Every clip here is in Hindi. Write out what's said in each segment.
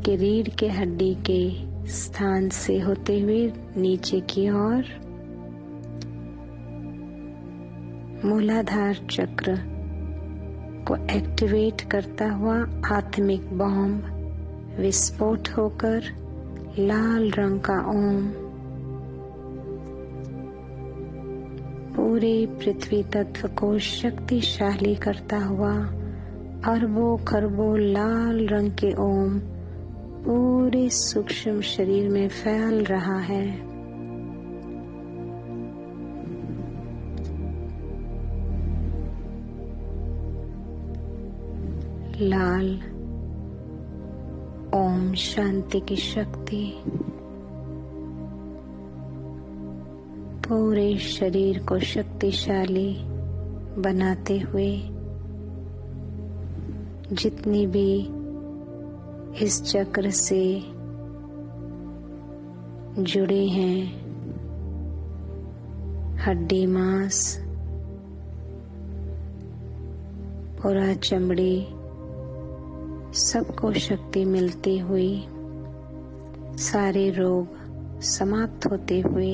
के रीढ़ के हड्डी के स्थान से होते हुए नीचे की ओर मूलाधार चक्र को एक्टिवेट करता हुआ आत्मिक बॉम्ब विस्फोट होकर लाल रंग का ओम पूरे पृथ्वी तत्व को शक्तिशाली करता हुआ अरबों खरबों लाल रंग के ओम पूरे सूक्ष्म शरीर में फैल रहा है। लाल ओम शांति की शक्ति पूरे शरीर को शक्तिशाली बनाते हुए जितनी भी इस चक्र से जुड़े हैं हड्डी मांस पूरा चमड़ी सबको शक्ति मिलती हुई सारे रोग समाप्त होते हुए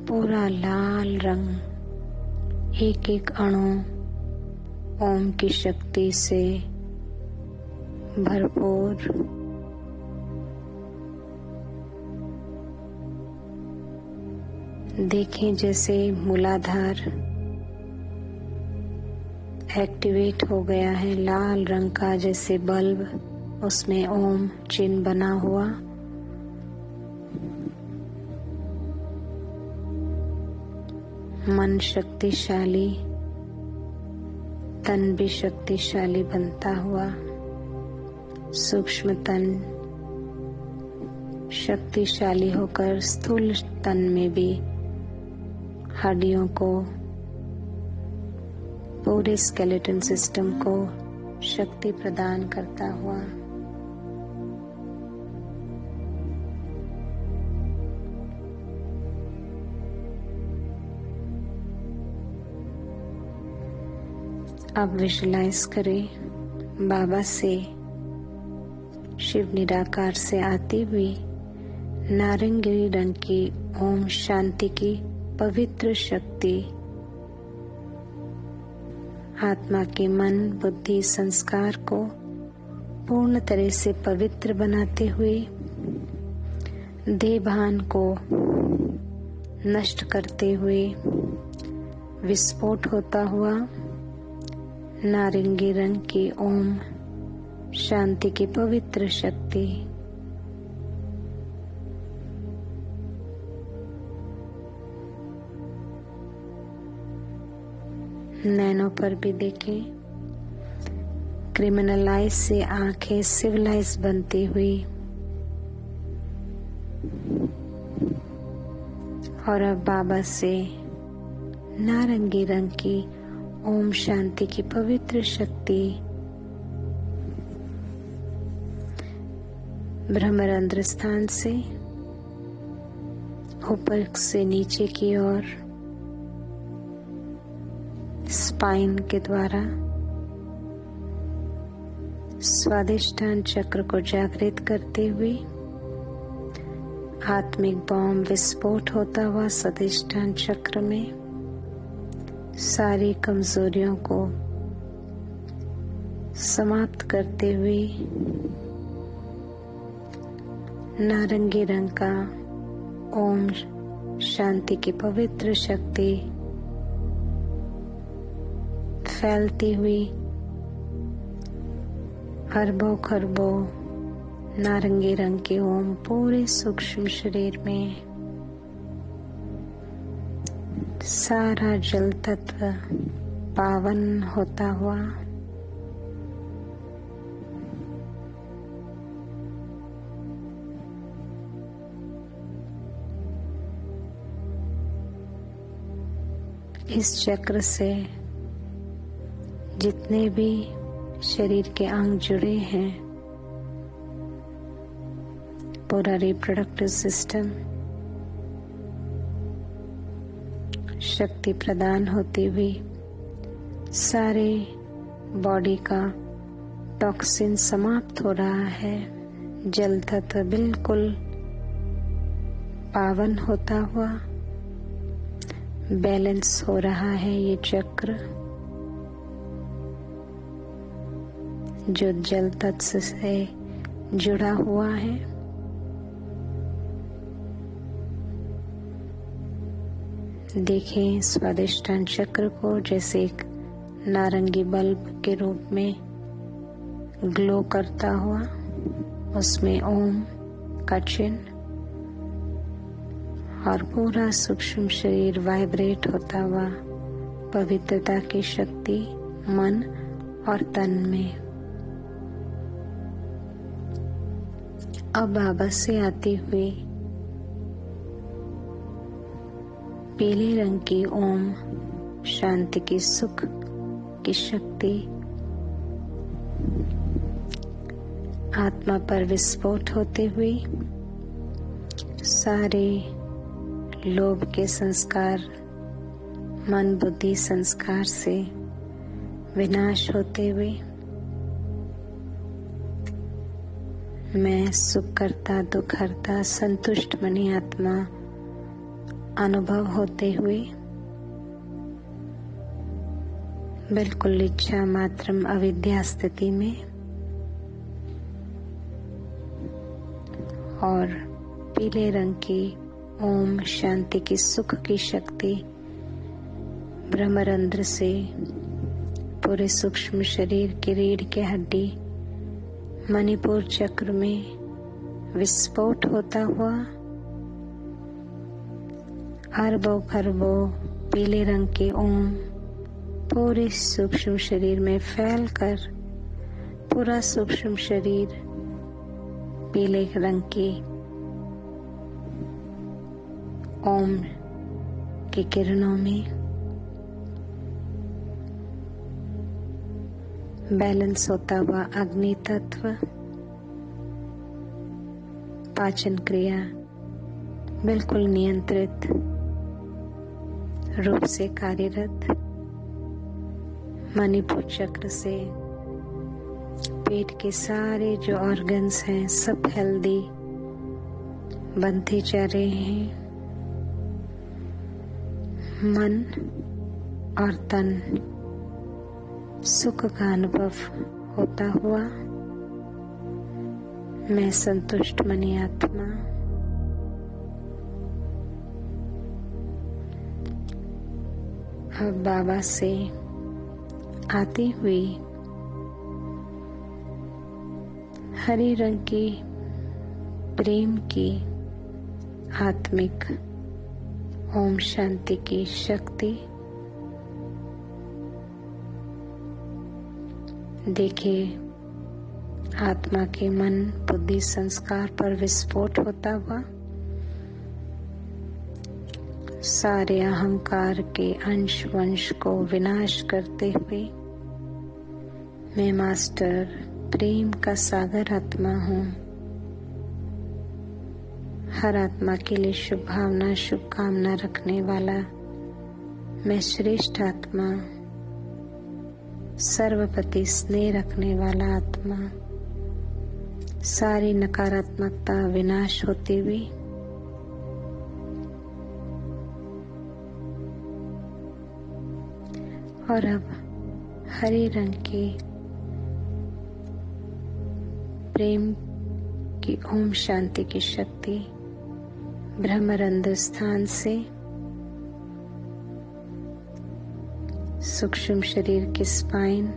पूरा लाल रंग एक एक अणु ओम की शक्ति से भरपूर देखें जैसे मूलाधार एक्टिवेट हो गया है लाल रंग का जैसे बल्ब उसमें ओम चिन्ह बना हुआ मन शक्तिशाली तन भी शक्तिशाली बनता हुआ सूक्ष्म तन शक्तिशाली होकर स्थूल तन में भी हड्डियों को पूरे स्केलेटन सिस्टम को शक्ति प्रदान करता हुआ अब विजुलाइज करें बाबा से शिव निराकार से आती हुई नारंगी रंग की ओम शांति की पवित्र शक्ति आत्मा के मन बुद्धि संस्कार को पूर्ण तरह से पवित्र बनाते हुए देहभान को नष्ट करते हुए विस्फोट होता हुआ नारंगी रंग की ओम शांति की पवित्र शक्ति नैनों पर भी देखें क्रिमिनल आइज से आंखें सिविलाइज बनती हुई और अब बाबा से नारंगी रंग की ओम शांति की पवित्र शक्ति ब्रह्मरंध्र स्थान से ऊपर से नीचे की ओर स्पाइन के द्वारा स्वादिष्ठान चक्र को जागृत करते हुए आत्मिक बॉम्ब विस्फोट होता हुआ स्वादिष्ठान चक्र में सारी कमजोरियों को समाप्त करते हुए नारंगी रंग का ओम शांति की पवित्र शक्ति फैलती हुई अरबों खरबों नारंगी रंग के ओम पूरे सूक्ष्म शरीर में सारा जल तत्व पावन होता हुआ इस चक्र से जितने भी शरीर के अंग जुड़े हैं पूरा रिप्रोडक्टिव सिस्टम शक्ति प्रदान होती हुई सारे बॉडी का टॉक्सिन समाप्त हो रहा है। जल तत्व बिल्कुल पावन होता हुआ बैलेंस हो रहा है। ये चक्र जो जल तत्व से जुड़ा हुआ है, देखें स्वादिष्टान चक्र को जैसे एक नारंगी बल्ब के रूप में ग्लो करता हुआ, उसमें ओम का चिन्ह और पूरा सूक्ष्म शरीर वाइब्रेट होता हुआ पवित्रता की शक्ति मन और तन में। अब बाबा से आती हुई पीले रंग की ओम शांति की सुख की शक्ति आत्मा पर विस्फोट होते हुए सारे लोभ के संस्कार मन बुद्धि संस्कार से विनाश होते हुए मैं सुख करता दुख हरता संतुष्ट मनी आत्मा अनुभव होते हुए बिल्कुल इच्छा मात्रम अविद्या स्थिति में और पीले रंग की ओम शांति की सुख की शक्ति ब्रह्मरंध्र से पूरे सूक्ष्म शरीर की रीढ़ की हड्डी मणिपुर चक्र में विस्फोट होता हुआ अरबों खरबों पीले रंग के ओम पूरे सूक्ष्म शरीर में फैलकर पूरा सूक्ष्म शरीर पीले रंग की ओम की किरणों में बैलेंस होता हुआ अग्नि तत्व पाचन क्रिया बिल्कुल नियंत्रित रूप से कार्यरत मणिपुर चक्र से पेट के सारे जो ऑर्गन्स हैं सब हेल्दी बनते जा रहे हैं। मन और तन सुख का अनुभव होता हुआ मैं संतुष्ट मनी आत्मा अब बाबा से आती हुई हरे रंग की प्रेम की आत्मिक ओम शांति की शक्ति देखिए आत्मा के मन बुद्धि संस्कार पर विस्फोट होता हुआ सारे अहंकार के अंश वंश को विनाश करते हुए मैं मास्टर प्रेम का सागर आत्मा हूँ। हर आत्मा के लिए शुभ भावना शुभकामना रखने वाला मैं श्रेष्ठ आत्मा सर्वप्रति स्नेह रखने वाला आत्मा सारी नकारात्मकता विनाश होती हुई और अब हरे रंग की प्रेम की ओम शांति की शक्ति ब्रह्मरंध्र स्थान से सूक्ष्म शरीर की स्पाइन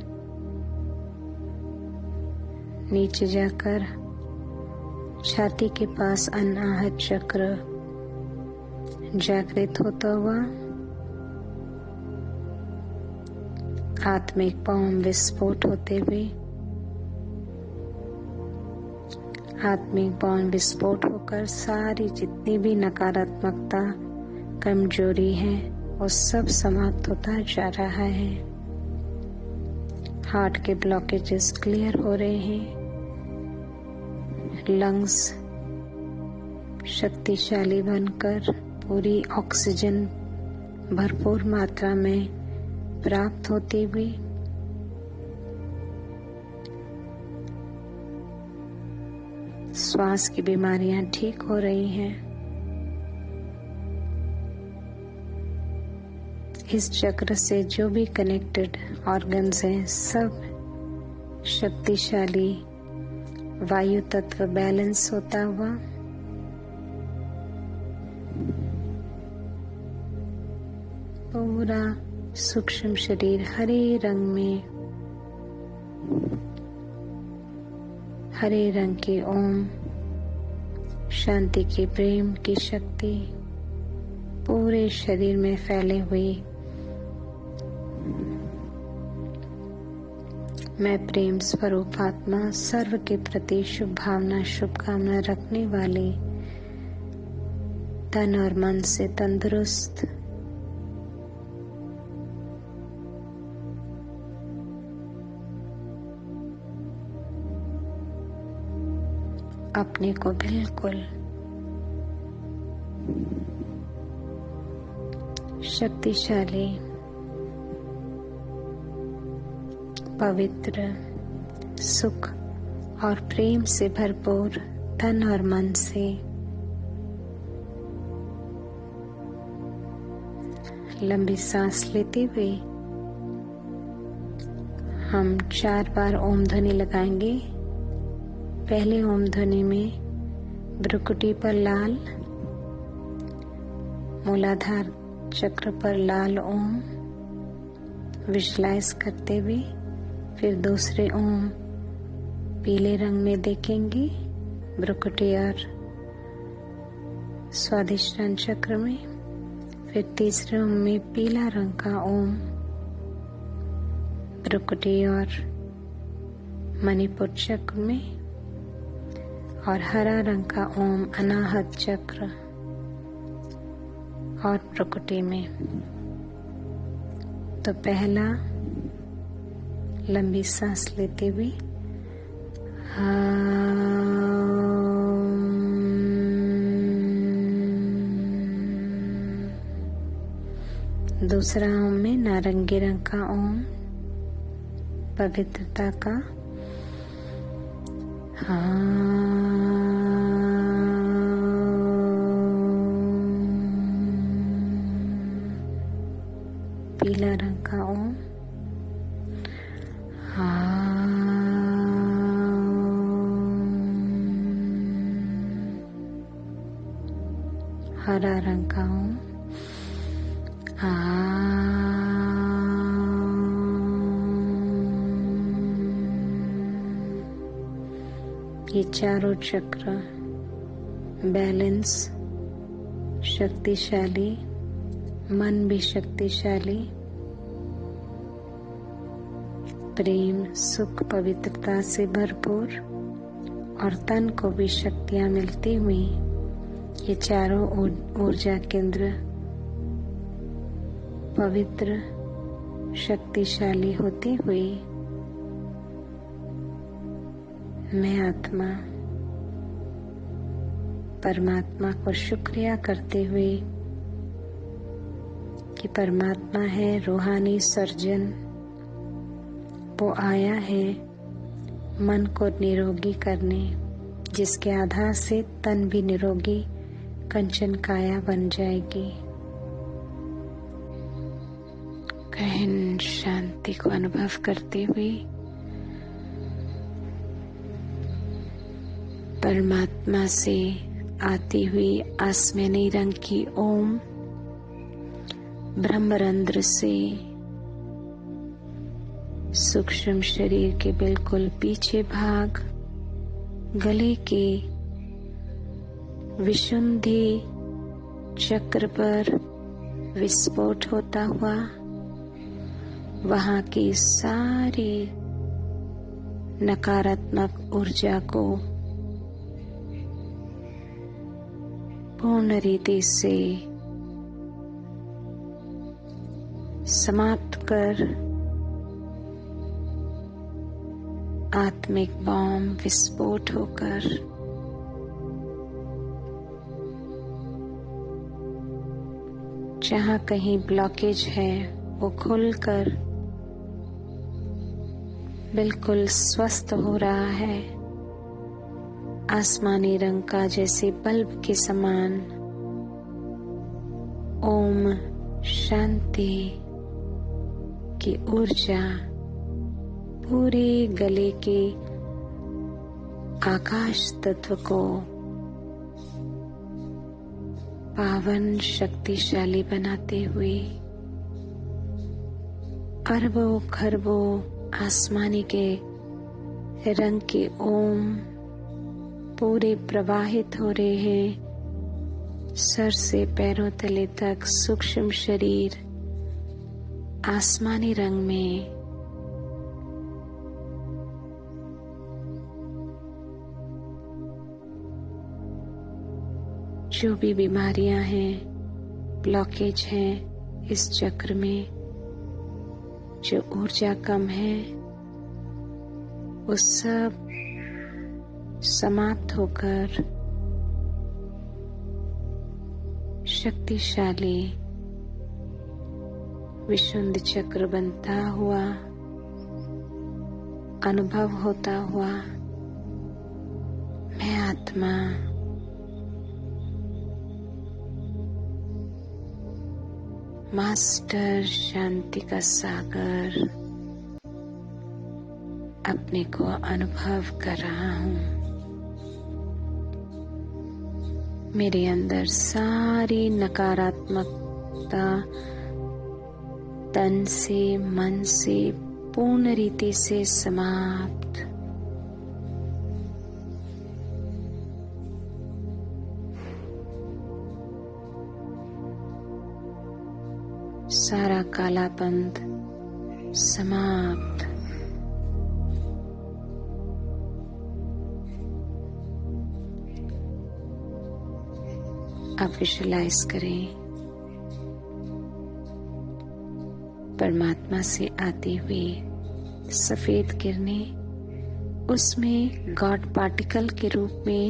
नीचे जाकर छाती के पास अनाहत चक्र जागृत होता हुआ आत्मिक बम विस्फोट होते हुए आत्मिक बम विस्फोट होकर सारी जितनी भी नकारात्मकता कमजोरी है वो सब समाप्त होता जा रहा है। हार्ट के ब्लॉकेजेस क्लियर हो रहे हैं, लंग्स शक्तिशाली बनकर पूरी ऑक्सीजन भरपूर मात्रा में प्राप्त होती हुई श्वास की बीमारियां ठीक हो रही हैं। इस चक्र से जो भी कनेक्टेड ऑर्गन्स हैं सब शक्तिशाली वायु तत्व बैलेंस होता हुआ पूरा सूक्ष्म शरीर हरे रंग में, हरे रंग की ओम शांति की प्रेम की शक्ति पूरे शरीर में फैले हुई। मैं प्रेम स्वरूप आत्मा सर्व के प्रति शुभ भावना शुभकामना रखने वाली तन और मन से तंदुरुस्त अपने को बिल्कुल शक्तिशाली पवित्र सुख और प्रेम से भरपूर तन और मन से लंबी सांस लेते हुए हम 4 बार ओम ध्वनि लगाएंगे। पहले ओम ध्वनि में भ्रुकुटी पर लाल, मूलाधार चक्र पर लाल ओम विजुलाइज करते हुए फिर दूसरे ओम पीले रंग में देखेंगे भ्रुकुटी और स्वादिष्टान चक्र में। फिर तीसरे ओम में पीला रंग का ओम भ्रुकुटी और मणिपुर चक्र में और हरा रंग का ओम अनाहत चक्र और भ्रुकुटी में। तो पहला लंबी सांस लेते हुए दूसरा ओम में नारंगी रंग का ओम पवित्रता का पीला रंग का ओम हरा रंग का ओम ये चारों चक्र बैलेंस शक्तिशाली, मन भी शक्तिशाली, प्रेम सुख पवित्रता से भरपूर और तन को भी शक्तियां मिलती हुई ये चारों ऊर्जा केंद्र पवित्र शक्तिशाली होती हुई मैं आत्मा परमात्मा को शुक्रिया करते हुए कि परमात्मा है रूहानी सर्जन, वो आया है मन को निरोगी करने, जिसके आधार से तन भी निरोगी कंचन काया बन जाएगी। गहन शांति को अनुभव करते हुए परमात्मा से आती हुई आसमानी रंग की ओम ब्रह्मरंध्र से सूक्ष्म शरीर के बिल्कुल पीछे भाग गले के विशुद्धि चक्र पर विस्फोट होता हुआ वहां की सारी नकारात्मक ऊर्जा को पूर्ण रीति से समाप्त कर आत्मिक बॉम्ब विस्फोट होकर जहाँ कहीं ब्लॉकेज है वो खुलकर बिल्कुल स्वस्थ हो रहा है, आसमानी रंग का जैसे बल्ब के समान। ओम शांति की ऊर्जा पूरे गले के आकाश तत्व को पावन शक्तिशाली बनाते हुए अरबों खरबों आसमानी के रंग के ओम पूरे प्रवाहित हो रहे हैं, सर से पैरों तले तक सूक्ष्म शरीर आसमानी रंग में। जो भी बीमारियां हैं, ब्लॉकेज हैं इस चक्र में, जो ऊर्जा कम है, वो सब समाप्त होकर शक्तिशाली विशुद्ध चक्र बनता हुआ, अनुभव होता हुआ मैं आत्मा मास्टर शांति का सागर अपने को अनुभव कर रहा हूँ। मेरे अंदर सारी नकारात्मकता तन से मन से पूर्ण रीति से समाप्त। सारा कालापन समाप्त। अब विजुअलाइज करें परमात्मा से आती हुई सफेद किरणें, उसमें गॉड पार्टिकल के रूप में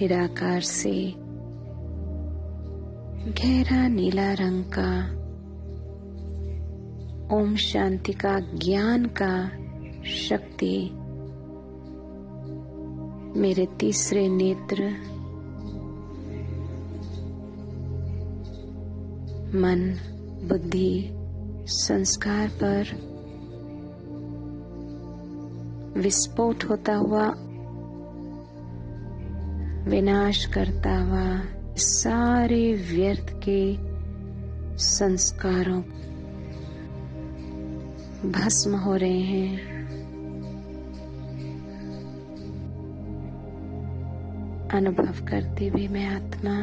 निराकार से गहरा नीला रंग का ओम शांति का ज्ञान का शक्ति मेरे तीसरे नेत्र मन बुद्धि संस्कार पर विस्फोट होता हुआ, विनाश करता हुआ सारे व्यर्थ के संस्कारों भस्म हो रहे हैं। अनुभव करते हुए मैं आत्मा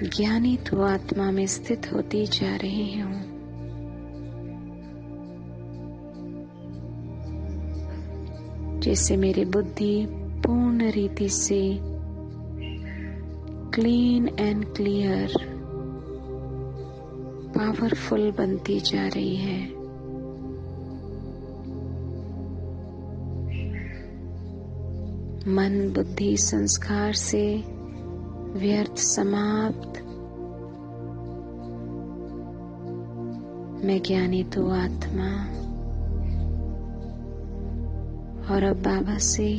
ज्ञानी तो आत्मा में स्थित होती जा रही हूँ। जैसे मेरी बुद्धि पूर्ण रीति से क्लीन एंड क्लियर पावरफुल बनती जा रही है। मन बुद्धि संस्कार से व्यर्थ समाप्त। मैं ज्ञानी तो आत्मा और अब बाबा से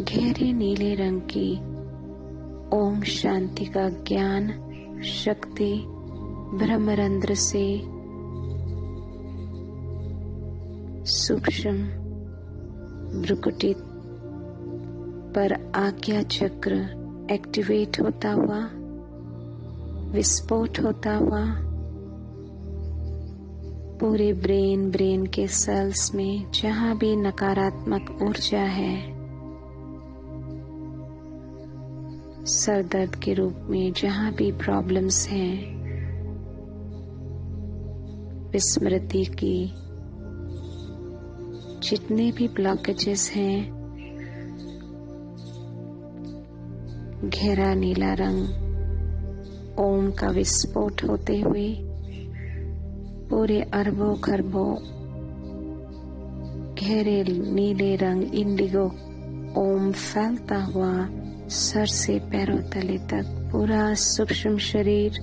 गहरे नीले रंग की ओम शांति का ज्ञान शक्ति ब्रह्मरंध्र से सूक्ष्म भ्रुकुटी पर आज्ञा चक्र एक्टिवेट होता हुआ, विस्फोट होता हुआ पूरे ब्रेन के सेल्स में जहां भी नकारात्मक ऊर्जा है, सर दर्द के रूप में जहां भी प्रॉब्लम्स हैं, विस्मृति की जितने भी ब्लॉकेजेस हैं, गहरा नीला रंग ओम का विस्फोट होते हुए पूरे अरबों खरबों गहरे नीले रंग इंडिगो ओम फैलता हुआ सर से पैरों तले तक पूरा सूक्ष्म शरीर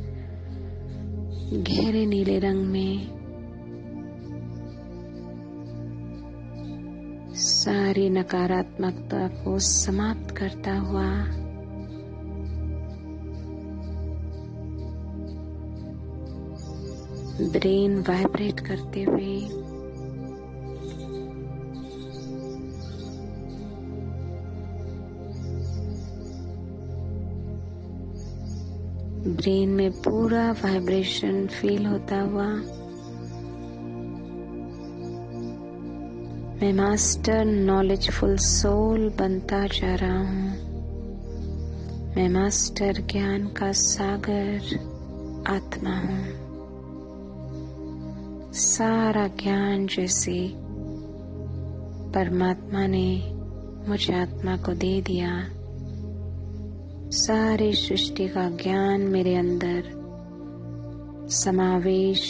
गहरे नीले रंग में, सारी नकारात्मकता को समाप्त करता हुआ ब्रेन वाइब्रेट करते हुए ब्रेन में पूरा वाइब्रेशन फील होता हुआ मैं मास्टर नॉलेजफुल सोल बनता जा रहा हूँ। मैं मास्टर ज्ञान का सागर आत्मा हूँ। सारा ज्ञान जैसे परमात्मा ने मुझे आत्मा को दे दिया, सारी सृष्टि का ज्ञान मेरे अंदर समावेश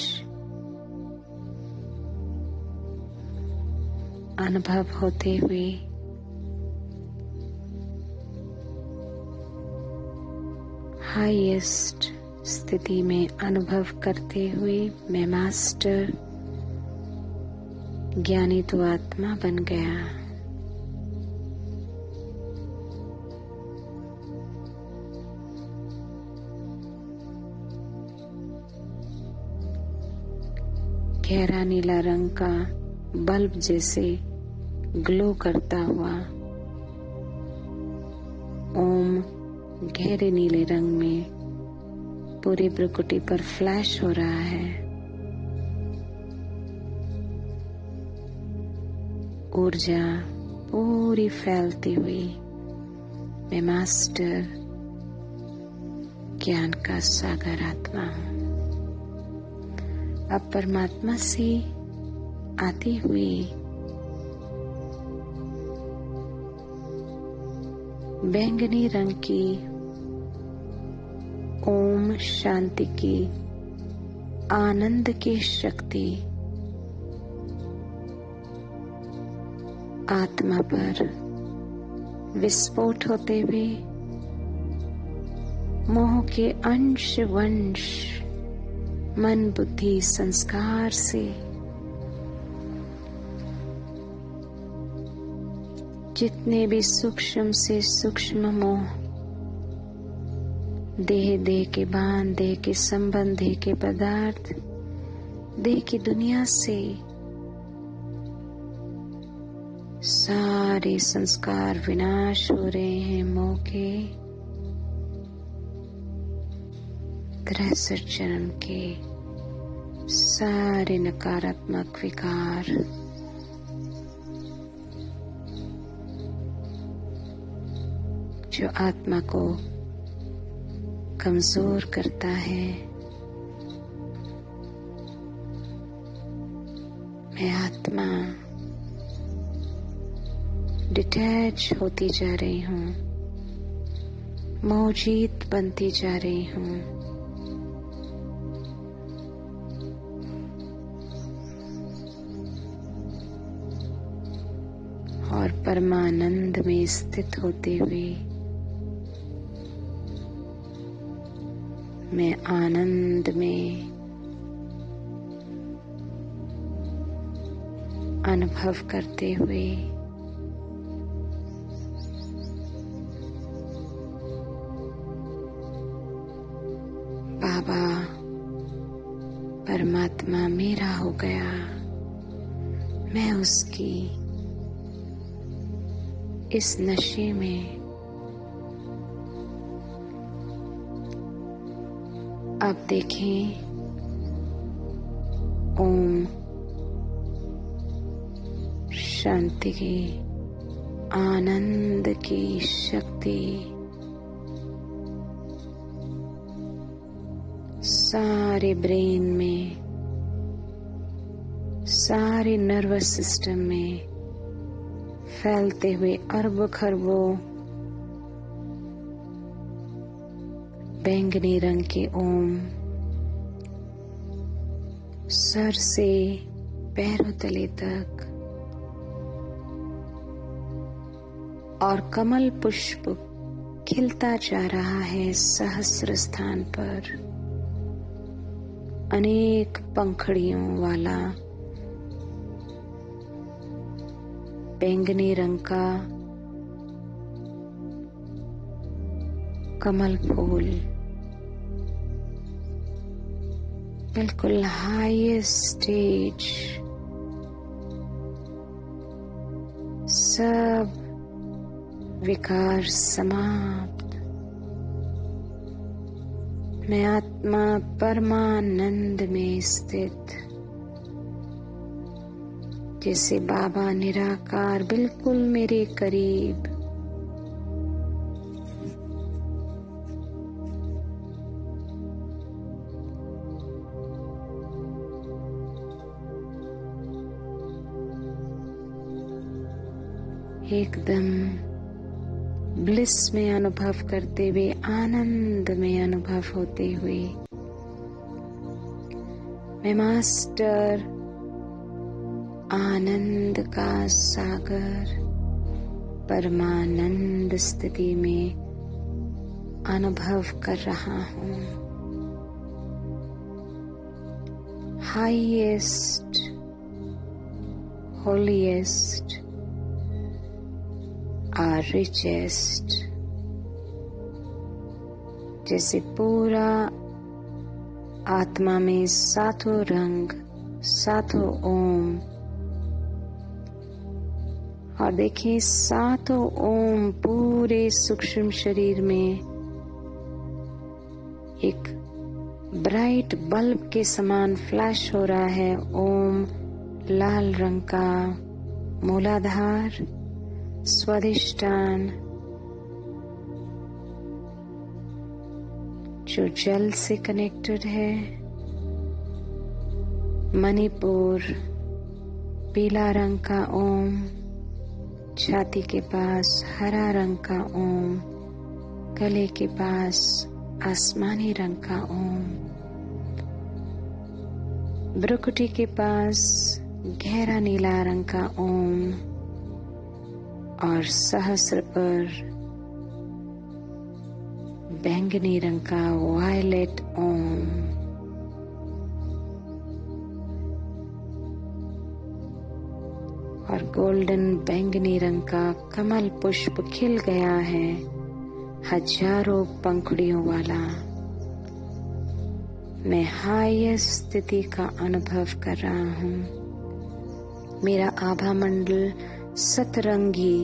अनुभव होते हुए हाईएस्ट स्थिति में अनुभव करते हुए मैं मास्टर ज्ञानी तो आत्मा बन गया। गहरा नीला रंग का बल्ब जैसे ग्लो करता हुआ ओम गहरे नीले रंग में पूरी प्रकृति पर फ्लैश हो रहा है। ऊर्जा पूरी फैलती हुई मैं मास्टर ज्ञान का सागर आत्मा हूँ। अब परमात्मा से आती हुई बैंगनी रंग की ओम शांति की आनंद की शक्ति आत्मा पर विस्फोट होते हुए मोह के अंश वंश मन बुद्धि संस्कार से जितने भी सूक्ष्म से सूक्ष्म मोह, देह के बांध, देह के संबंध, देह के पदार्थ, देह की दुनिया से सारे संस्कार विनाश हो रहे हैं। मोह के 63 जन्म के सारे नकारात्मक विकार जो आत्मा को कमजोर करता है, मैं आत्मा डिटैच होती जा रही हूँ, मौजीद बनती जा रही हूँ। और परमानंद में स्थित होते हुए मैं आनंद में अनुभव करते हुए बाबा परमात्मा मेरा हो गया, मैं उसकी इस नशे में अब देखें ओम शांति की आनंद की शक्ति सारे ब्रेन में, सारे नर्वस सिस्टम में फैलते हुए अरबों खरबों बैंगनी रंग के ओम सर से पैरों तले तक और कमल पुष्प खिलता जा रहा है सहस्र स्थान पर। अनेक पंखड़ियों वाला बैंगनी रंग का कमल फूल बिल्कुल हाईएस्ट स्टेज, सब विकार समाप्त। मैं आत्मा परमानंद में स्थित, जैसे बाबा निराकार बिल्कुल मेरे करीब। एकदम ब्लिस में अनुभव करते हुए, आनंद में अनुभव होते हुए मैं मास्टर आनंद का सागर परमानंद स्थिति में अनुभव कर रहा हूँ। हाईएस्ट, होलीएस्ट और रिचेस्ट, जैसे पूरा आत्मा में सातों रंग, सातों ओम, और देखिए सातों ओम पूरे सूक्ष्म शरीर में एक ब्राइट बल्ब के समान फ्लैश हो रहा है। ओम लाल रंग का मूलाधार, स्वादिष्टान जो जल से कनेक्टेड है, मणिपुर पीला रंग का ओम, छाती के पास हरा रंग का ओम, गले के पास आसमानी रंग का ओम, भ्रुकुटी के पास गहरा नीला रंग का ओम, और सहस्र पर बैंगनी रंग का वायलेट ओम। और गोल्डन बैंगनी रंग का कमल पुष्प खिल गया है, हजारों पंखुड़ियों वाला। मैं हाईएस्ट स्थिति का अनुभव कर रहा हूँ। मेरा आभा मंडल सतरंगी,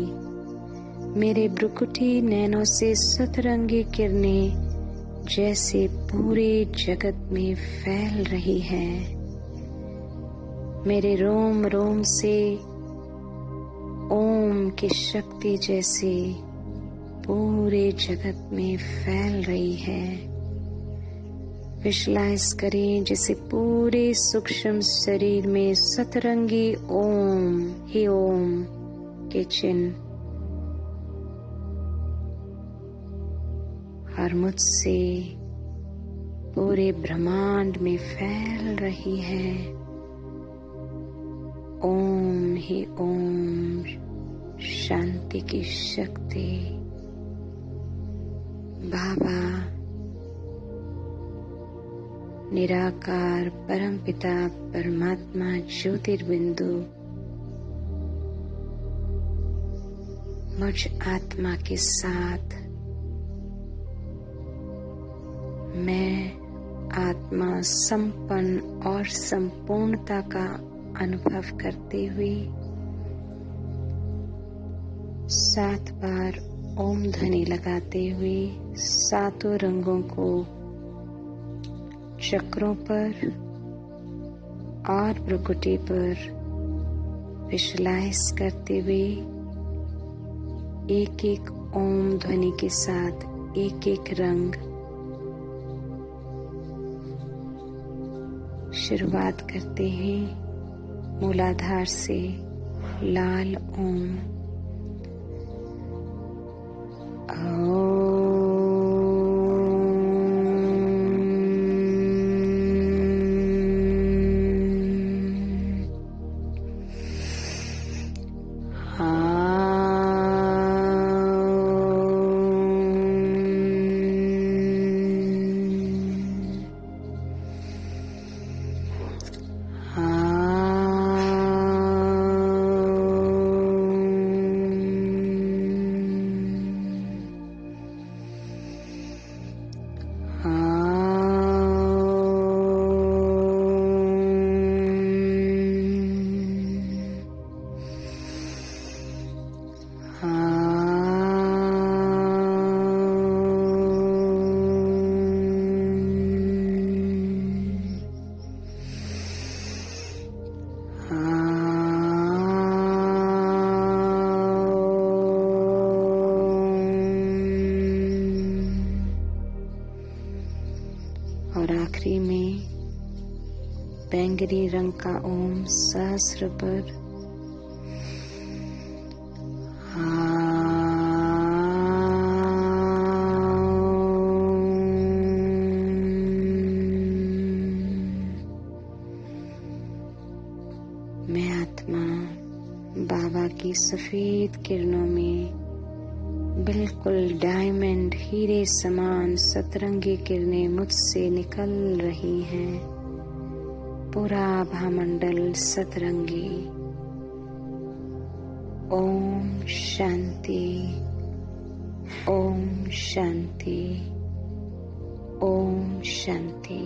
मेरे भ्रुकुटी नैनों से सतरंगी किरणें जैसे पूरे जगत में फैल रही है। मेरे रोम रोम से ओम की शक्ति जैसे पूरे जगत में फैल रही है। विजुअलाइज करें जैसे पूरे सूक्ष्म शरीर में सतरंगी ओम ही ओम के चिन्ह और मुझसे पूरे ब्रह्मांड में फैल रही है। ओम ही ओम शांति की शक्ति। बाबा निराकार परमपिता परमात्मा ज्योतिर्बिंदु मुझ आत्मा के साथ, मैं आत्मा संपन्न और संपूर्णता का अनुभव करते हुए 7 बार ओम ध्वनि लगाते हुए सातों रंगों को चक्रों पर और भ्रुकुटी पर विजुअलाइज करते हुए एक एक ओम ध्वनि के साथ एक एक रंग शुरुआत करते हैं। मूलाधार से लाल ओम, बैंगनी रंग का ओम सहस्र पर मैं आत्मा बाबा की सफेद किरणों में बिल्कुल डायमंड हीरे समान सतरंगी किरणें मुझसे निकल रही हैं। पूरा भामंडल सतरंगी। ओम शांति, ओम शांति, ओम शांति।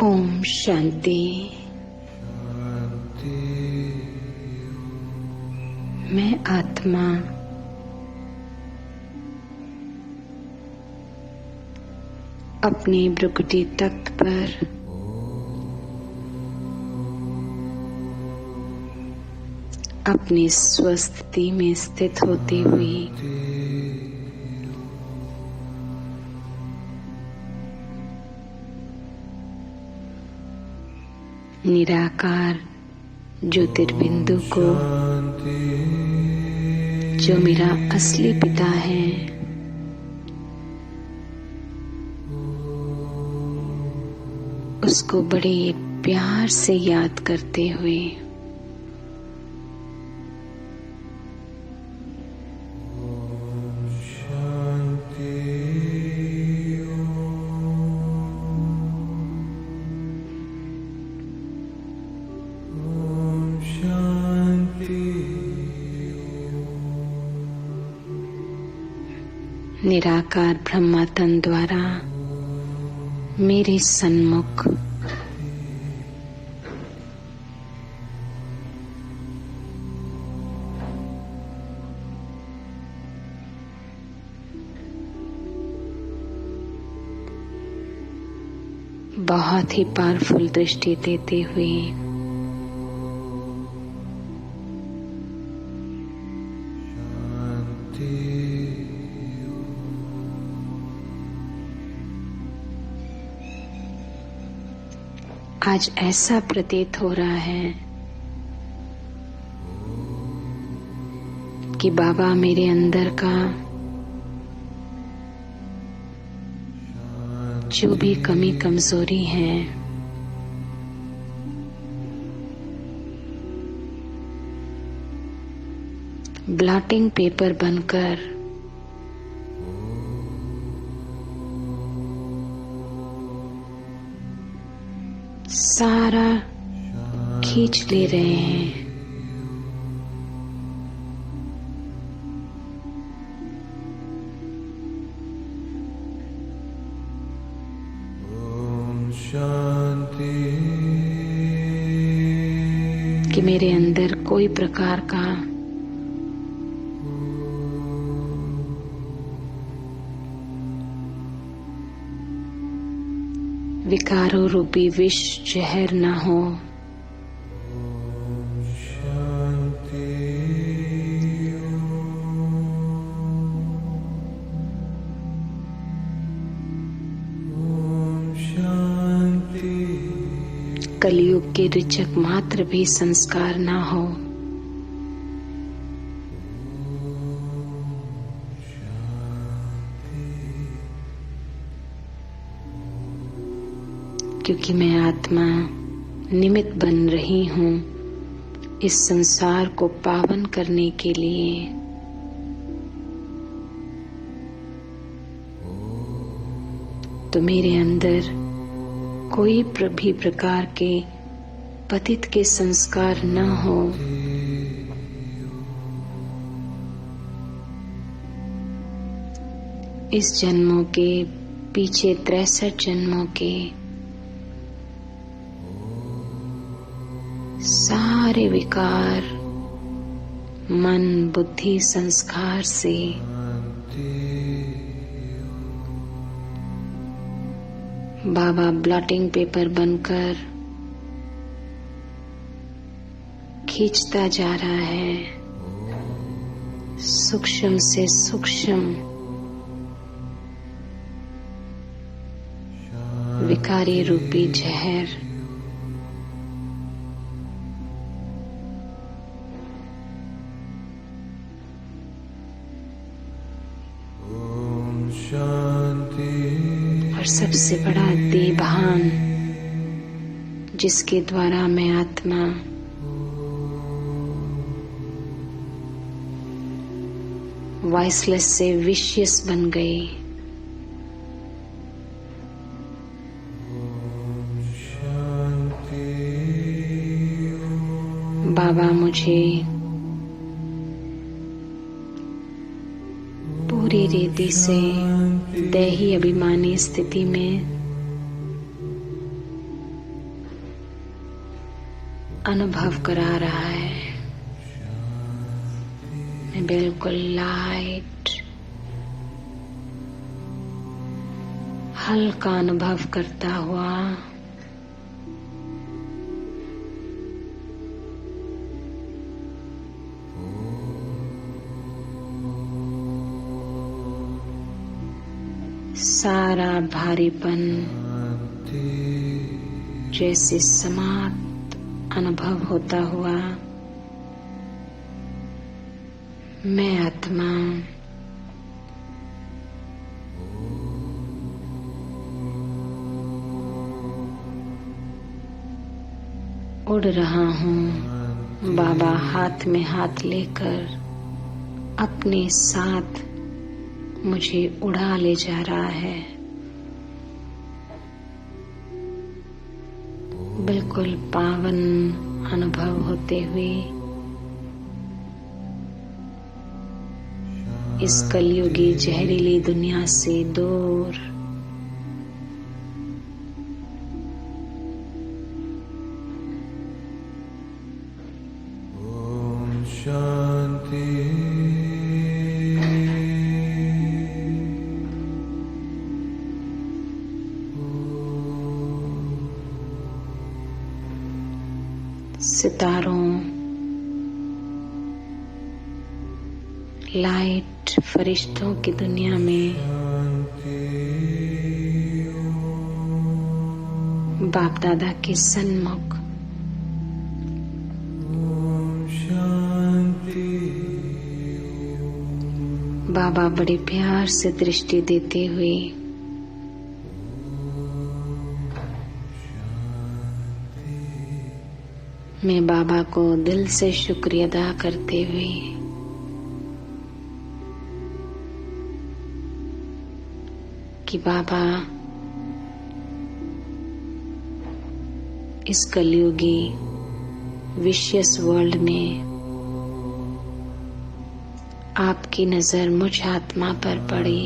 ओम शांति। मैं आत्मा अपने भ्रुकुटी तख्त पर अपनी स्वस्थिति में स्थित होती हुई निराकार ज्योतिर्बिंदु को, जो मेरा असली पिता है, उसको बड़े प्यार से याद करते हुए निराकार ब्रह्मा तन द्वारा मेरे सन्मुख बहुत ही पावरफुल दृष्टि देते हुए आज ऐसा प्रतीत हो रहा है कि बाबा मेरे अंदर का जो भी कमी कमजोरी है ब्लॉटिंग पेपर बनकर सारा खींच ले रहे हैं। कि मेरे अंदर कोई प्रकार का विकारों रूपी विष जहर न हो। कलयुग के ऋचक मात्र भी संस्कार न हो। क्योंकि मैं आत्मा निमित्त बन रही हूँ इस संसार को पावन करने के लिए। तो मेरे अंदर कोई भी प्रकार के पतित के संस्कार न हो। इस जन्मों के पीछे 63 जन्मों के सारे विकार मन बुद्धि संस्कार से बाबा ब्लॉटिंग पेपर बनकर खींचता जा रहा है। सूक्ष्म से सूक्ष्म विकारी रूपी जहर और सबसे बड़ा देभान जिसके द्वारा मैं आत्मा वॉइसलेस से विशियस बन गई। बाबा मुझे पूरी रीति से देही अभिमानी स्थिति में अनुभव करा रहा है। मैं बिल्कुल लाइट हल्का अनुभव करता हुआ सारा भारीपन जैसे समाप्त अनुभव होता हुआ मैं आत्मा उड़ रहा हूँ। बाबा हाथ में हाथ लेकर अपने साथ मुझे उड़ा ले जा रहा है। बिल्कुल पावन अनुभव होते हुए इस कलयुगी जहरीली दुनिया से दूर शांति। सितारों लाइट फरिश्तों की दुनिया में बाप दादा के सन्मुख बाबा बड़े प्यार से दृष्टि देते हुए मैं बाबा को दिल से शुक्रिया अदा करते हुए कि बाबा इस कलयुगी विशियस वर्ल्ड में आपकी नजर मुझ आत्मा पर पड़ी।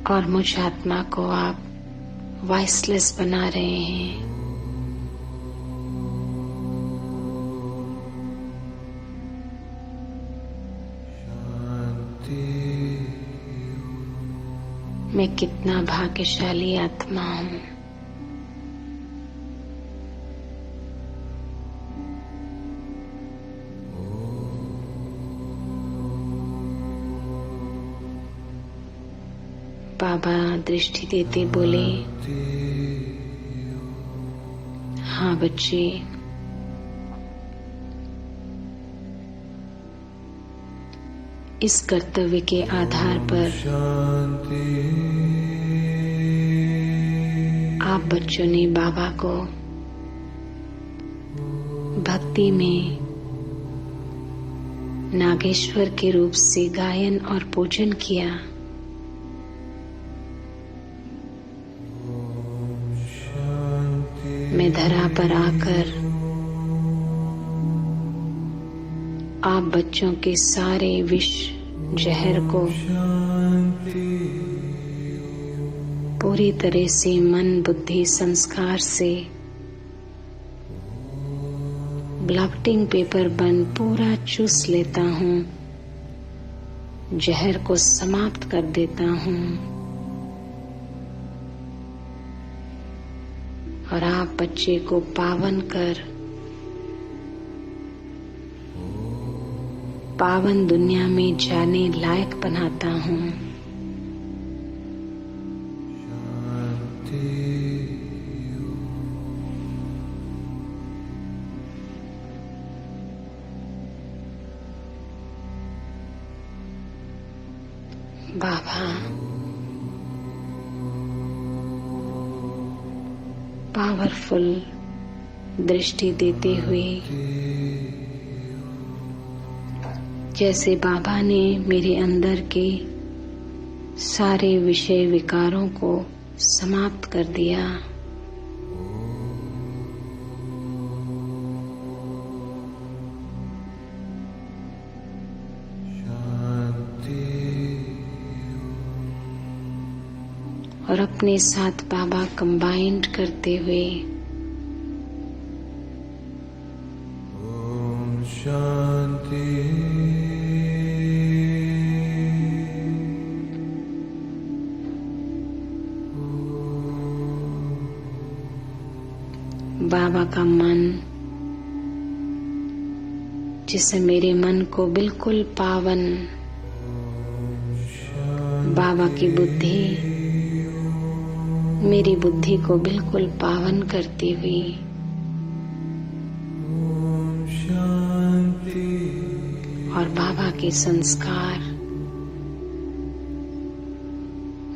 और मुझ आत्मा को आप वॉइसलेस बना रहे हैं। मैं कितना भाग्यशाली आत्मा हूँ। बाबा दृष्टि देते बोले, हाँ बच्चे, इस कर्तव्य के आधार पर आप बच्चों ने बाबा को भक्ति में नागेश्वर के रूप से गायन और पूजन किया। मैं धरा पर आकर आप बच्चों के सारे विष जहर को पूरी तरह से मन बुद्धि संस्कार से ब्लॉटिंग पेपर बन पूरा चूस लेता हूँ, जहर को समाप्त कर देता हूँ और आप बच्चे को पावन कर पावन दुनिया में जाने लायक बनाता हूँ। बाबा पावरफुल दृष्टि देते हुए, जैसे बाबा ने मेरे अंदर के सारे विषय विकारों को समाप्त कर दिया, और अपने साथ बाबा कंबाइंड करते हुए बाबा का मन, जिसे मेरे मन को बिल्कुल पावन, बाबा की बुद्धि मेरी बुद्धि को बिल्कुल पावन करती हुई और बाबा के संस्कार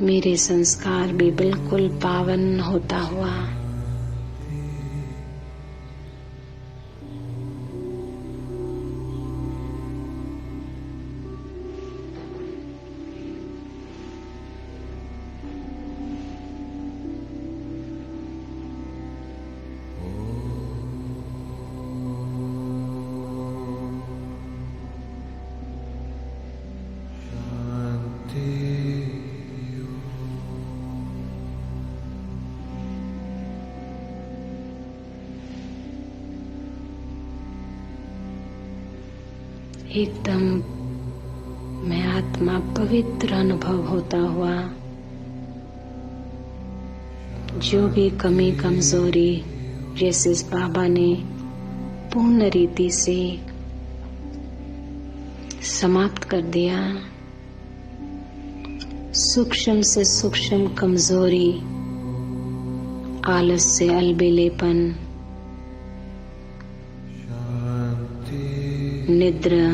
मेरे संस्कार भी बिल्कुल पावन होता हुआ एकदम मैं आत्मा पवित्र अनुभव होता हुआ, जो भी कमी कमजोरी जैसे इस बाबा ने पूर्ण रीति से समाप्त कर दिया, सूक्ष्म से सूक्ष्म कमजोरी, आलस से अलबेलेपन, निद्रा,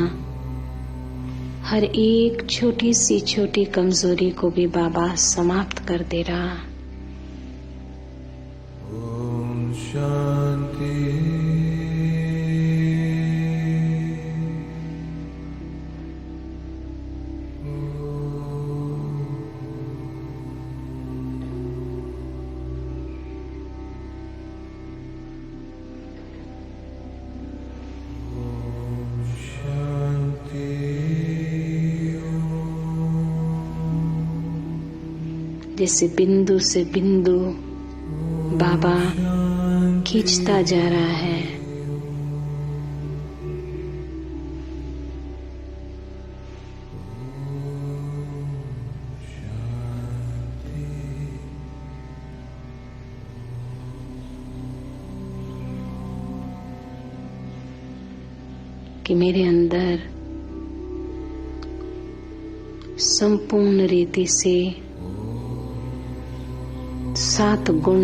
हर एक छोटी सी छोटी कमजोरी को भी बाबा समाप्त कर दे रहा। ओम शांति। जैसे बिंदु से बिंदु बाबा खींचता जा रहा है। कि मेरे अंदर संपूर्ण रीति से 7 गुण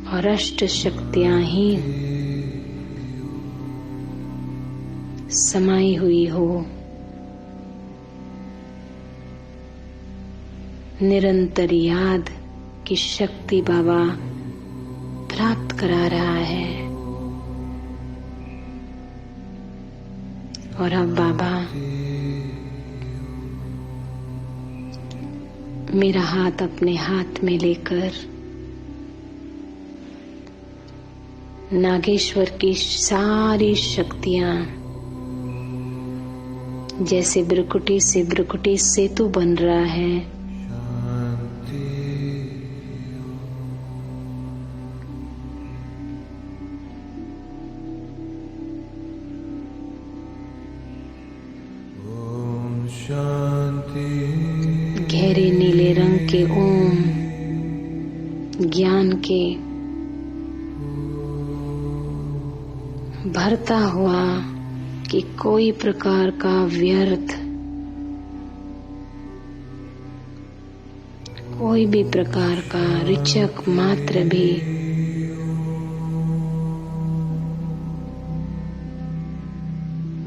और 8 शक्तियां ही समाई हुई हो। निरंतर याद की शक्ति बाबा प्राप्त करा रहा है। और अब बाबा मेरा हाथ अपने हाथ में लेकर नागेश्वर की सारी शक्तियां जैसे ब्रकुटी से ब्रकुटी सेतु बन रहा है, गहरे नीले रंग के ओम ज्ञान के भरता हुआ कि कोई प्रकार का व्यर्थ, कोई भी प्रकार का ऋचक मात्र भी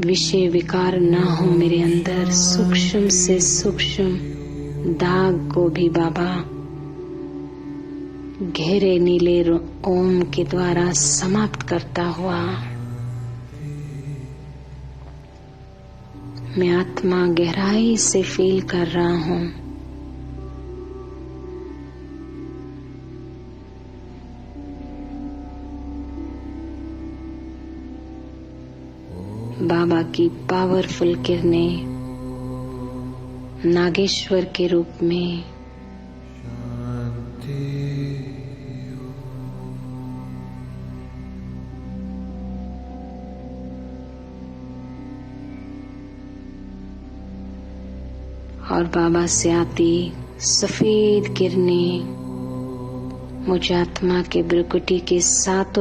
विषय विकार ना हो मेरे अंदर। सूक्ष्म से सूक्ष्म दाग को भी बाबा गहरे नीले ओम के द्वारा समाप्त करता हुआ मैं आत्मा गहराई से फील कर रहा हूँ। बाबा की पावरफुल किरणें नागेश्वर के रूप में और बाबा से आती सफेद किरणें मुझ आत्मा के ब्रकुटी के 7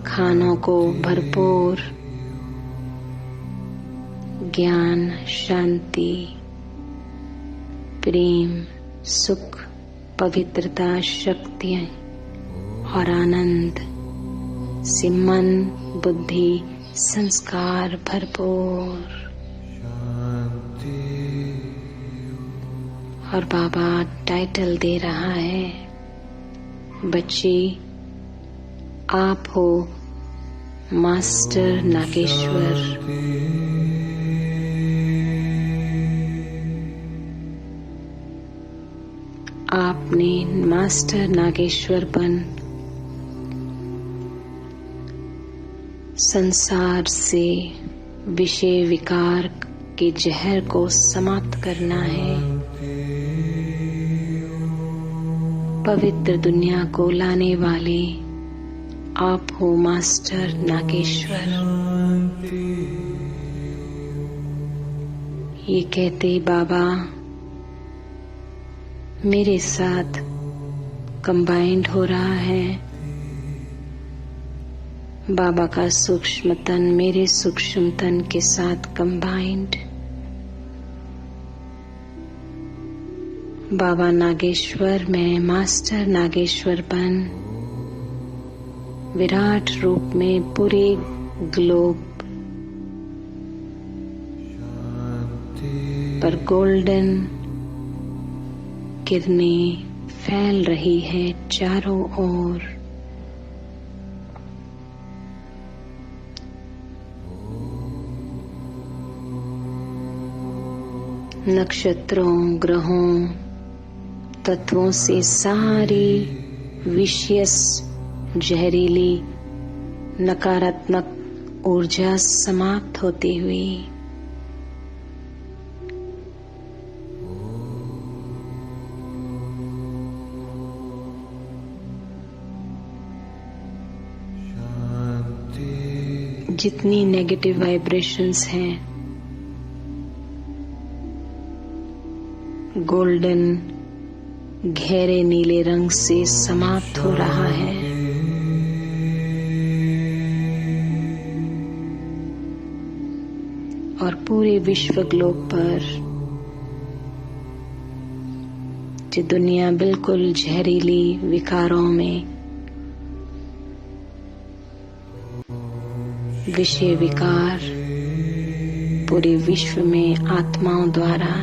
खानों को भरपूर ज्ञान, शांति, प्रेम, सुख, पवित्रता, शक्ति और आनंद से मन, बुद्धि, संस्कार भरपूर। और बाबा टाइटल दे रहा है, बच्ची आप हो मास्टर नागेश्वर। आपने मास्टर नागेश्वर बन संसार से विषय विकार के जहर को समाप्त करना है। पवित्र दुनिया को लाने वाले आप हो मास्टर नागेश्वर। ये कहते बाबा मेरे साथ कंबाइंड हो रहा है। बाबा का सूक्ष्म तन मेरे सूक्ष्म तन के साथ कंबाइंड। बाबा नागेश्वर में मास्टर नागेश्वर बन विराट रूप में पूरे ग्लोब पर गोल्डन किरणें फैल रही है चारों ओर। नक्षत्रों, ग्रहों, तत्वों से सारी विषयस जहरीली नकारात्मक ऊर्जा समाप्त होती हुई जितनी नेगेटिव वाइब्रेशंस हैं, गोल्डन गहरे नीले रंग से समाप्त हो रहा है। और पूरे विश्व ग्लोब पर जो दुनिया बिल्कुल जहरीली विकारों में, विषय विकार पूरे विश्व में आत्माओं द्वारा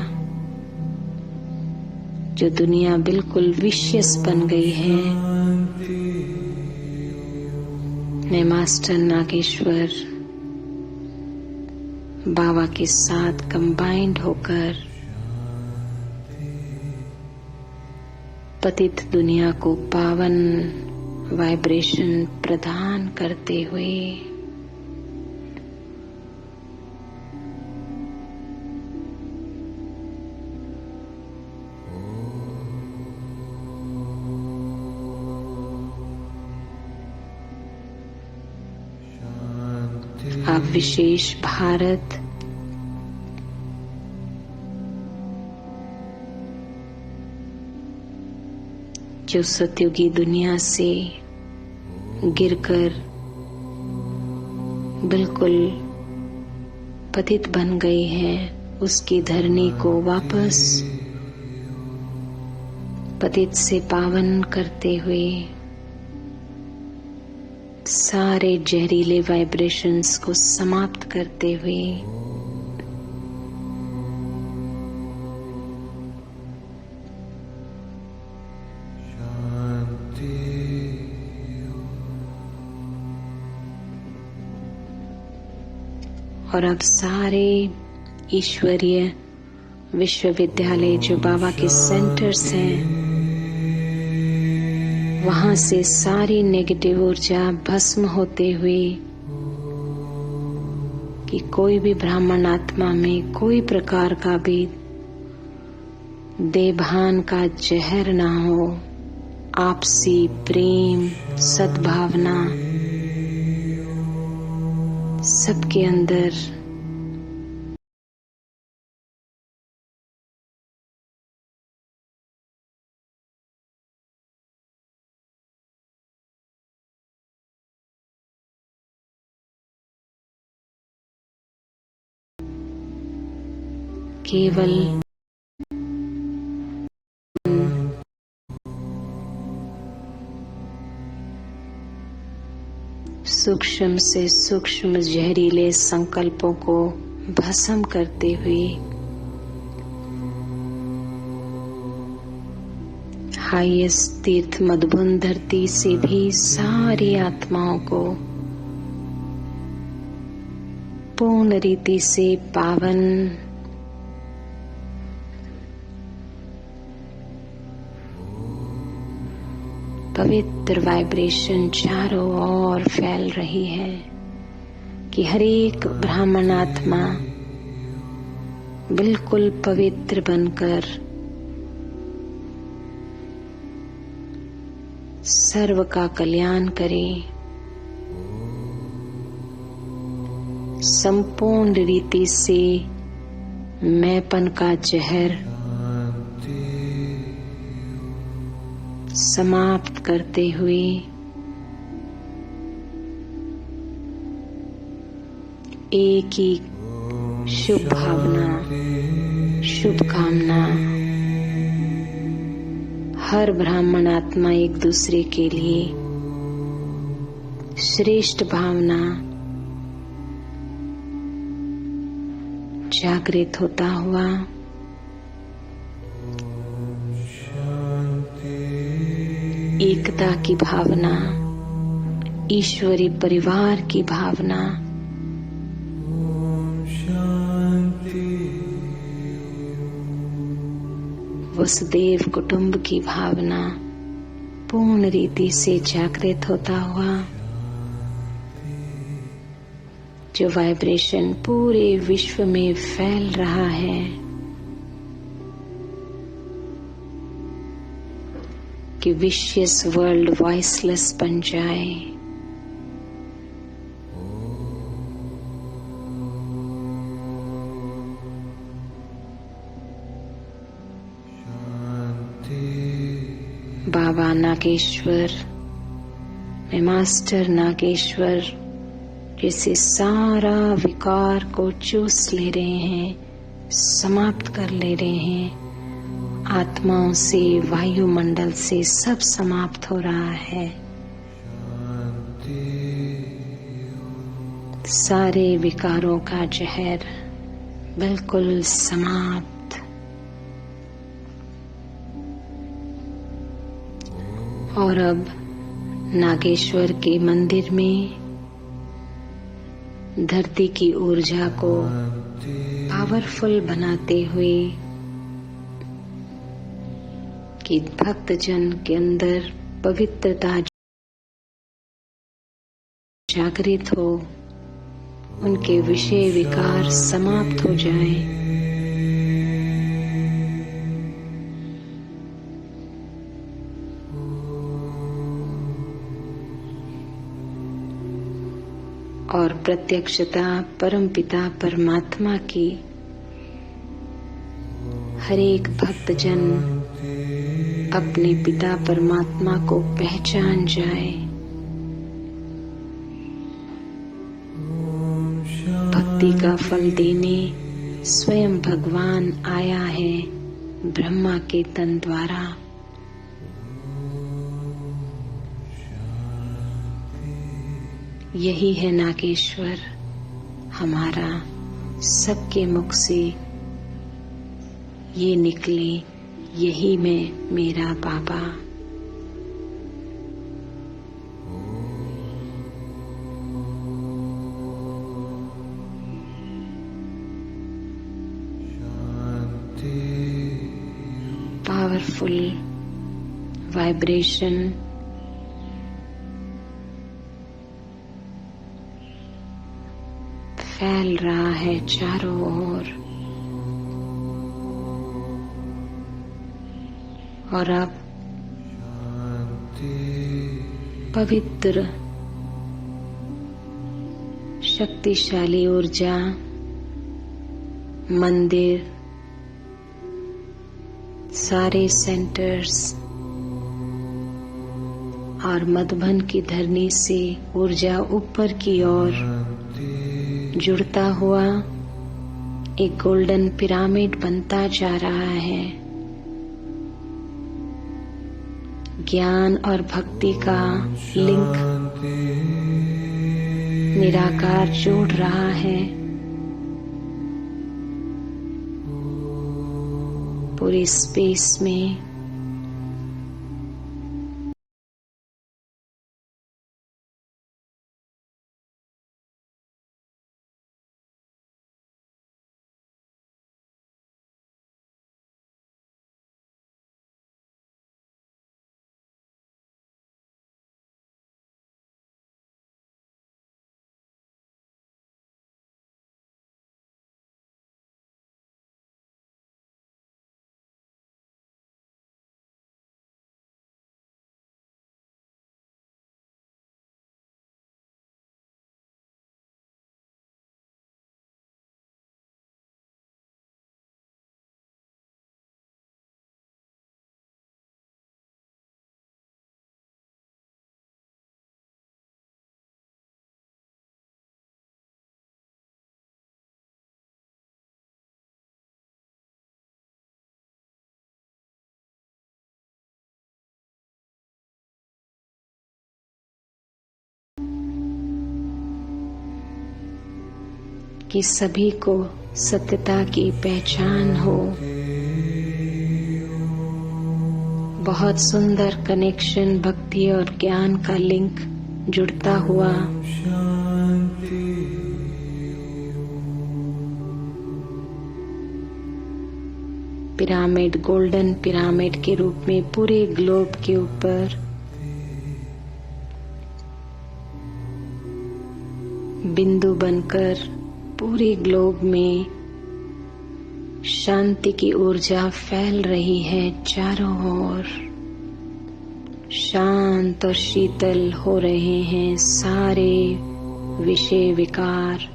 जो दुनिया बिल्कुल विशियस बन गई है, मैं मास्टर नागेश्वर बाबा के साथ कंबाइंड होकर पतित दुनिया को पावन वाइब्रेशन प्रदान करते हुए आप विशेष भारत जो सतयुगी दुनिया से गिरकर बिल्कुल पतित बन गई है, उसकी धरनी को वापस पतित से पावन करते हुए सारे जहरीले वाइब्रेशंस को समाप्त करते हुए और अब सारे ईश्वरीय विश्वविद्यालय जो बाबा के सेंटर्स हैं, वहां से सारी नेगेटिव ऊर्जा भस्म होते हुए कि कोई भी ब्राह्मण आत्मा में कोई प्रकार का भी देभान का जहर ना हो, आपसी प्रेम सद्भावना सबके अंदर केवल सूक्ष्म से सूक्ष्म जहरीले संकल्पों को भस्म करते हुए हाईएस्ट तीर्थ मधुबन धरती से भी सारी आत्माओं को पूर्ण रीति से पावन पवित्र वाइब्रेशन चारों ओर फैल रही है कि हर एक ब्राह्मण आत्मा बिल्कुल पवित्र बनकर सर्व का कल्याण करे, संपूर्ण रीति से मैंपन का जहर समाप्त करते हुए एक ही शुभ भावना, शुभकामना, हर ब्राह्मण आत्मा एक दूसरे के लिए श्रेष्ठ भावना जागृत होता हुआ एकता की भावना, ईश्वरी परिवार की भावना, वसुदेव कुटुंब की भावना पूर्ण रीति से जागृत होता हुआ जो वाइब्रेशन पूरे विश्व में फैल रहा है, कि विशियस वर्ल्ड वॉइसलेस बन जाए, बाबा नागेश्वर, मैं मास्टर नागेश्वर जैसे सारा विकार को चूस ले रहे हैं, समाप्त कर ले रहे हैं। आत्माओं से, वायुमंडल से सब समाप्त हो रहा है। सारे विकारों का जहर बिल्कुल समाप्त। और अब नागेश्वर के मंदिर में धरती की ऊर्जा को पावरफुल बनाते हुए कि भक्तजन के अंदर पवित्रता जागृत हो, उनके विषय विकार समाप्त हो जाएं। और प्रत्यक्षता परमपिता परमात्मा की हर एक भक्तजन अपने पिता परमात्मा को पहचान जाए। भक्ति का फल देने स्वयं भगवान आया है ब्रह्मा के तन द्वारा। यही है नागेश्वर हमारा। सबके मुख से ये निकले, यही मैं मेरा बाबा। पावरफुल वाइब्रेशन फैल रहा है चारों ओर। और अब पवित्र शक्तिशाली ऊर्जा मंदिर, सारे सेंटर्स और मधुबन की धरनी से ऊर्जा ऊपर की ओर जुड़ता हुआ एक गोल्डन पिरामिड बनता जा रहा है। ज्ञान और भक्ति का लिंक निराकार जोड़ रहा है। पूरे स्पेस में कि सभी को सत्यता की पहचान हो। बहुत सुंदर कनेक्शन भक्ति और ज्ञान का लिंक जुड़ता हुआ पिरामिड, गोल्डन पिरामिड के रूप में पूरे ग्लोब के ऊपर बिंदु बनकर पूरे ग्लोब में शांति की ऊर्जा फैल रही है। चारों ओर शांत और शीतल हो रहे हैं सारे विषय विकार।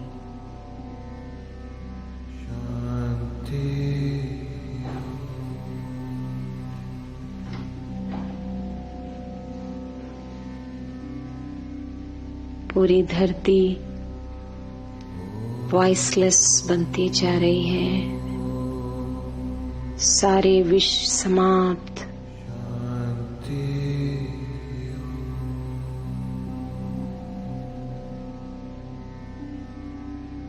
पूरी धरती वॉइसलेस बनती जा रही है। सारे विश्व समाप्त।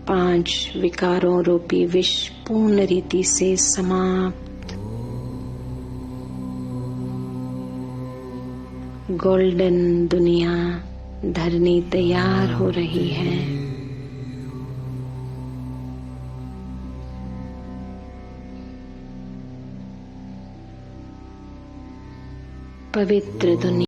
पांच विकारों रूपी विष पूर्ण रीति से समाप्त। गोल्डन दुनिया धरनी तैयार हो रही है। पवित्र दुनिया